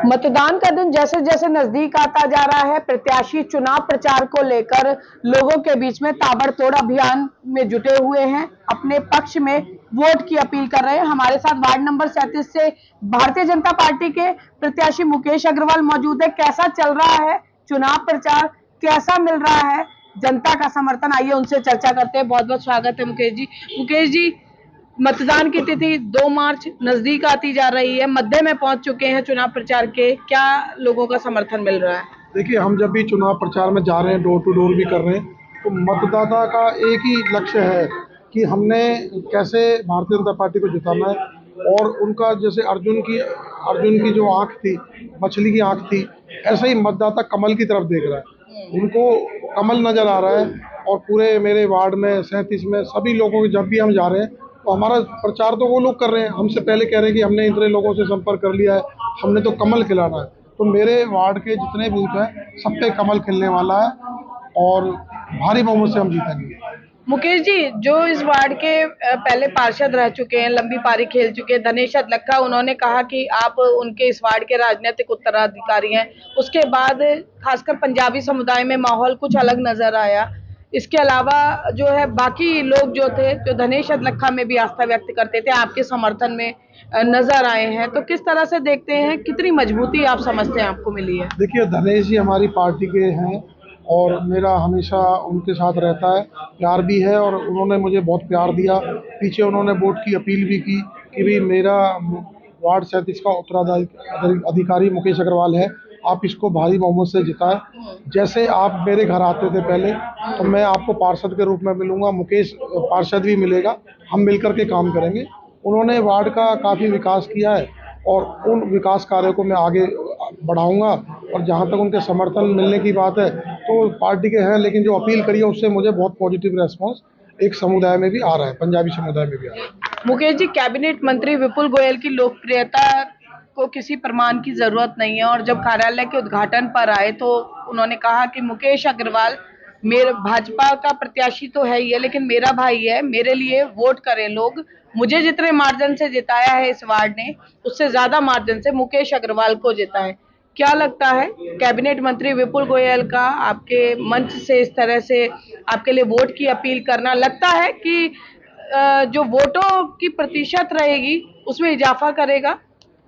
मतदान का दिन जैसे जैसे नजदीक आता जा रहा है, प्रत्याशी चुनाव प्रचार को लेकर लोगों के बीच में ताबड़तोड़ अभियान में जुटे हुए हैं, अपने पक्ष में वोट की अपील कर रहे हैं। हमारे साथ वार्ड नंबर 37 से भारतीय जनता पार्टी के प्रत्याशी मुकेश अग्रवाल मौजूद है। कैसा चल रहा है चुनाव प्रचार, कैसा मिल रहा है जनता का समर्थन? आइए उनसे चर्चा करते हैं। बहुत बहुत स्वागत है मुकेश जी। मुकेश जी, मतदान की तिथि 2 मार्च नजदीक आती जा रही है, मध्य में पहुंच चुके हैं चुनाव प्रचार के, क्या लोगों का समर्थन मिल रहा है? देखिए, हम जब भी चुनाव प्रचार में जा रहे हैं, डोर टू डोर भी कर रहे हैं, तो मतदाता का एक ही लक्ष्य है कि हमने कैसे भारतीय जनता पार्टी को जिताना है। और उनका जैसे अर्जुन की जो आंख थी, मछली की आंख थी, ऐसे ही मतदाता कमल की तरफ देख रहा है, उनको कमल नजर आ रहा है। और पूरे मेरे वार्ड में 37 में सभी लोगों के जब भी हम जा रहे हैं तो हमारा प्रचार तो वो लोग कर रहे हैं, हमसे पहले कह रहे हैं कि हमने इतने लोगों से संपर्क कर लिया है, हमने तो कमल खिलाना है। तो मेरे वार्ड के जितने बूथ हैं सब पे कमल खिलने वाला है और भारी बहुमत से हम जीतेंगे। मुकेश जी, जो इस वार्ड के पहले पार्षद रह चुके हैं, लंबी पारी खेल चुके हैं, धनेश अदलक्खा, उन्होंने कहा कि आप उनके इस वार्ड के राजनीतिक उत्तराधिकारी हैं। उसके बाद खासकर पंजाबी समुदाय में माहौल कुछ अलग नजर आया। इसके अलावा जो है बाकी लोग जो थे, जो धनेश अदलक्खा में भी आस्था व्यक्त करते थे, आपके समर्थन में नजर आए हैं। तो किस तरह से देखते हैं, कितनी मजबूती आप समझते हैं आपको मिली है? देखिए, धनेश जी हमारी पार्टी के हैं और मेरा हमेशा उनके साथ रहता है, प्यार भी है और उन्होंने मुझे बहुत प्यार दिया। पीछे उन्होंने वोट की अपील भी की कि भाई मेरा वार्ड 37 का उत्तराधिकारी मुकेश अग्रवाल है, आप इसको भारी बहुमत से जिताएं। जैसे आप मेरे घर आते थे पहले, तो मैं आपको पार्षद के रूप में मिलूंगा, मुकेश पार्षद भी मिलेगा, हम मिलकर के काम करेंगे। उन्होंने वार्ड का काफ़ी विकास किया है और उन विकास कार्यों को मैं आगे बढ़ाऊंगा। और जहां तक उनके समर्थन मिलने की बात है, तो पार्टी के हैं, लेकिन जो अपील करी है उससे मुझे बहुत पॉजिटिव रेस्पॉन्स एक समुदाय में भी आ रहा है, पंजाबी समुदाय में भी आ रहा है। मुकेश जी, कैबिनेट मंत्री विपुल गोयल की लोकप्रियता को किसी प्रमाण की जरूरत नहीं है, और जब कार्यालय के उद्घाटन पर आए तो उन्होंने कहा कि मुकेश अग्रवाल मेरे भाजपा का प्रत्याशी तो है ही है, लेकिन मेरा भाई है, मेरे लिए वोट करें लोग। मुझे जितने मार्जिन से जिताया है इस वार्ड ने, उससे ज्यादा मार्जिन से मुकेश अग्रवाल को जिताएं। क्या लगता है कैबिनेट मंत्री विपुल गोयल का आपके मंच से इस तरह से आपके लिए वोट की अपील करना, लगता है कि जो वोटों की प्रतिशत रहेगी उसमें इजाफा करेगा?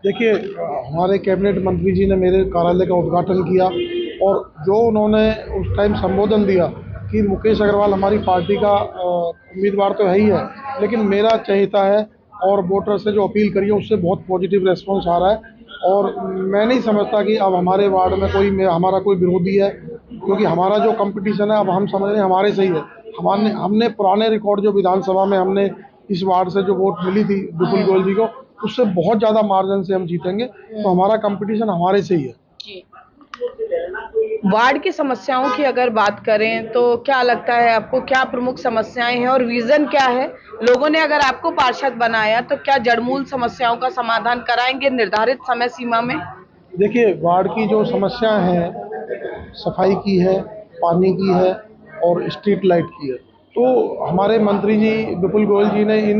देखिए, हमारे कैबिनेट मंत्री जी ने मेरे कार्यालय का उद्घाटन किया और जो उन्होंने उस टाइम संबोधन दिया कि मुकेश अग्रवाल हमारी पार्टी का उम्मीदवार तो है ही है, लेकिन मेरा चहेता है, और वोटर से जो अपील करी है उससे बहुत पॉजिटिव रेस्पॉन्स आ रहा है। और मैं नहीं समझता कि अब हमारे वार्ड में हमारा कोई विरोधी है, क्योंकि हमारा जो कंपटीशन है अब हम समझ रहे हैं हमारे से ही है। हमने पुराने रिकॉर्ड जो विधानसभा में हमने इस वार्ड से जो वोट मिली थी विपुल गोयल जी को, उससे बहुत ज़्यादा मार्जिन से हम जीतेंगे। तो हमारा कंपटीशन हमारे से ही है। वार्ड की समस्याओं की अगर बात करें तो क्या लगता है आपको, क्या प्रमुख समस्याएं हैं और विजन क्या है? लोगों ने अगर आपको पार्षद बनाया तो क्या जड़मूल समस्याओं का समाधान कराएंगे निर्धारित समय सीमा में? देखिए, वार्ड की जो समस्याएं हैं, सफाई की है, पानी की है और स्ट्रीट लाइट की है। तो हमारे मंत्री जी विपुल गोयल जी ने इन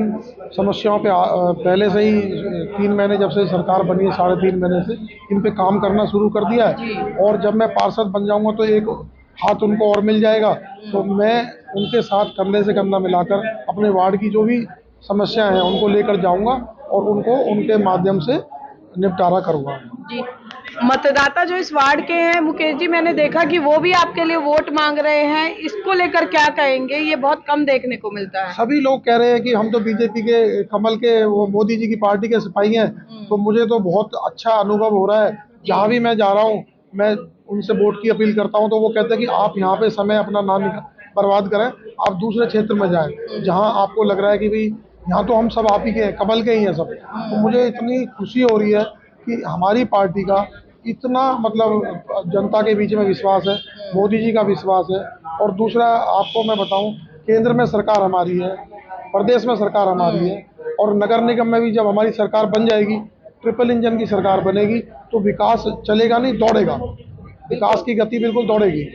समस्याओं पे पहले से ही 3 महीने जब से सरकार बनी है, 3.5 महीने से इन पे काम करना शुरू कर दिया है। और जब मैं पार्षद बन जाऊंगा तो एक हाथ उनको और मिल जाएगा, तो मैं उनके साथ कंधे से कंधा मिलाकर अपने वार्ड की जो भी समस्याएं हैं उनको लेकर जाऊंगा और उनको उनके माध्यम से निपटारा करूंगा। जी, मतदाता जो इस वार्ड के हैं मुकेश जी, मैंने देखा कि वो भी आपके लिए वोट मांग रहे हैं, इसको लेकर क्या कहेंगे? ये बहुत कम देखने को मिलता है। सभी लोग कह रहे हैं कि हम तो बीजेपी के कमल के, वो मोदी जी की पार्टी के सिपाही हैं। तो मुझे तो बहुत अच्छा अनुभव हो रहा है, जहाँ भी मैं जा रहा हूँ मैं उनसे वोट की अपील करता हूँ तो वो कहते हैं कि आप यहाँ पे समय अपना ना बर्बाद करें, आप दूसरे क्षेत्र में जाएं जहाँ आपको लग रहा है कि भाई यहाँ तो हम सब आप ही के हैं, कमल के ही हैं सब। तो मुझे इतनी खुशी हो रही है कि हमारी पार्टी का इतना मतलब जनता के बीच में विश्वास है, मोदी जी का विश्वास है। और दूसरा आपको मैं बताऊं, केंद्र में सरकार हमारी है, प्रदेश में सरकार हमारी है, और नगर निगम में भी जब हमारी सरकार बन जाएगी, ट्रिपल इंजन की सरकार बनेगी, तो विकास चलेगा नहीं, दौड़ेगा। विकास की गति बिल्कुल दौड़ेगी।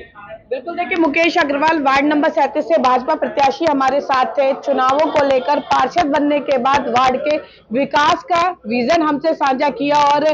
बिल्कुल, देखिए मुकेश अग्रवाल वार्ड नंबर 37 से भाजपा प्रत्याशी हमारे साथ थे। चुनावों को लेकर पार्षद बनने के बाद वार्ड के विकास का विजन हमसे साझा किया और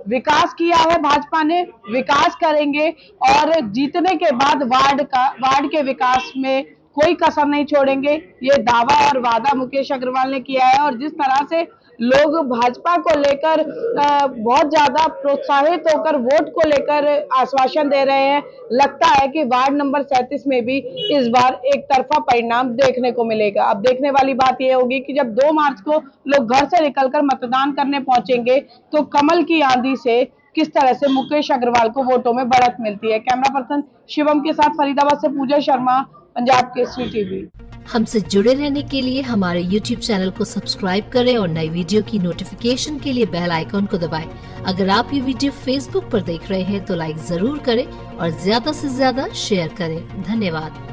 विकास किया है भाजपा ने, विकास करेंगे और जीतने के बाद वार्ड के विकास में कोई कसर नहीं छोड़ेंगे। ये दावा और वादा मुकेश अग्रवाल ने किया है और जिस तरह से लोग भाजपा को लेकर बहुत ज्यादा प्रोत्साहित होकर वोट को लेकर आश्वासन दे रहे हैं, लगता है कि वार्ड नंबर 37 में भी इस बार एक तरफा परिणाम देखने को मिलेगा। अब देखने वाली बात यह होगी कि जब 2 मार्च को लोग घर से निकलकर मतदान करने पहुंचेंगे तो कमल की आंधी से किस तरह से मुकेश अग्रवाल को वोटों में बढ़त मिलती है। कैमरा पर्सन शिवम के साथ फरीदाबाद से पूजा शर्मा, पंजाब केसरी टीवी। हमसे जुड़े रहने के लिए हमारे YouTube चैनल को सब्सक्राइब करें और नई वीडियो की नोटिफिकेशन के लिए बेल आइकॉन को दबाएं। अगर आप ये वीडियो Facebook पर देख रहे हैं तो लाइक जरूर करें और ज्यादा से ज्यादा शेयर करें। धन्यवाद।